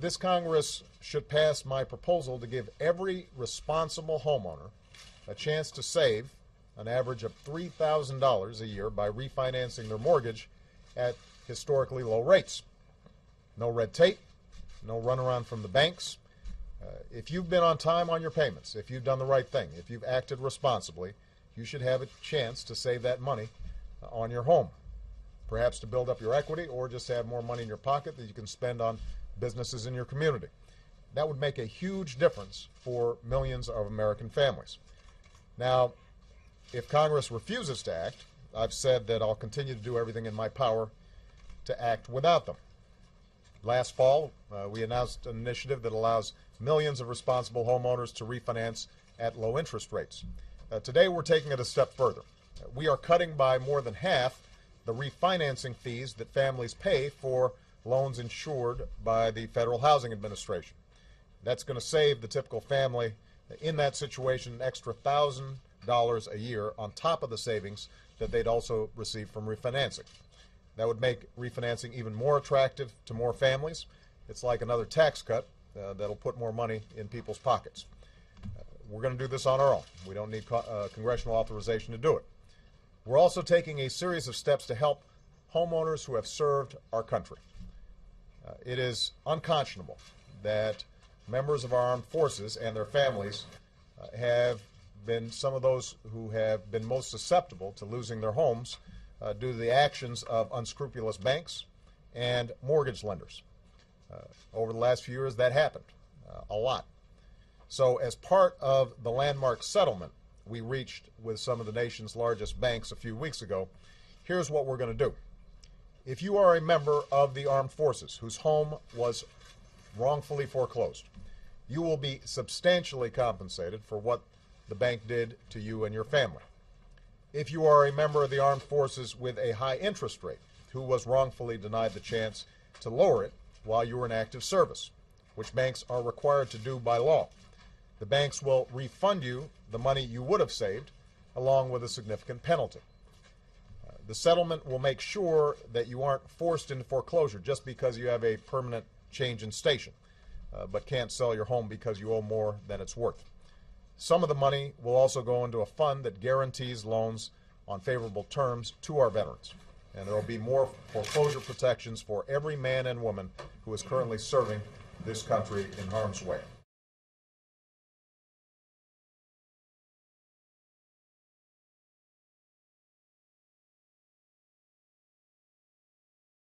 This Congress should pass my proposal to give every responsible homeowner a chance to save an average of $3,000 a year by refinancing their mortgage at historically low rates. No red tape, no runaround from the banks. If you've been on time on your payments, if you've done the right thing, if you've acted responsibly, you should have a chance to save that money on your home. Perhaps to build up your equity or just have more money in your pocket that you can spend on businesses in your community. That would make a huge difference for millions of American families. Now, if Congress refuses to act, I've said that I'll continue to do everything in my power to act without them. Last fall, we announced an initiative that allows millions of responsible homeowners to refinance at low interest rates. Today, we're taking it a step further. We are cutting by more than half the refinancing fees that families pay for loans insured by the Federal Housing Administration. That's going to save the typical family in that situation an extra $1,000 a year on top of the savings that they'd also receive from refinancing. That would make refinancing even more attractive to more families. It's like another tax cut that'll put more money in people's pockets. We're going to do this on our own. We don't need congressional authorization to do it. We're also taking a series of steps to help homeowners who have served our country. It is unconscionable that members of our armed forces and their families have been some of those who have been most susceptible to losing their homes due to the actions of unscrupulous banks and mortgage lenders. Over the last few years, that happened a lot. So as part of the landmark settlement we reached with some of the nation's largest banks a few weeks ago, here's what we're going to do. If you are a member of the armed forces whose home was wrongfully foreclosed, you will be substantially compensated for what the bank did to you and your family. If you are a member of the armed forces with a high interest rate who was wrongfully denied the chance to lower it while you were in active service, which banks are required to do by law, the banks will refund you the money you would have saved along with a significant penalty. The settlement will make sure that you aren't forced into foreclosure just because you have a permanent change in station, but can't sell your home because you owe more than it's worth. Some of the money will also go into a fund that guarantees loans on favorable terms to our veterans. And there will be more foreclosure protections for every man and woman who is currently serving this country in harm's way.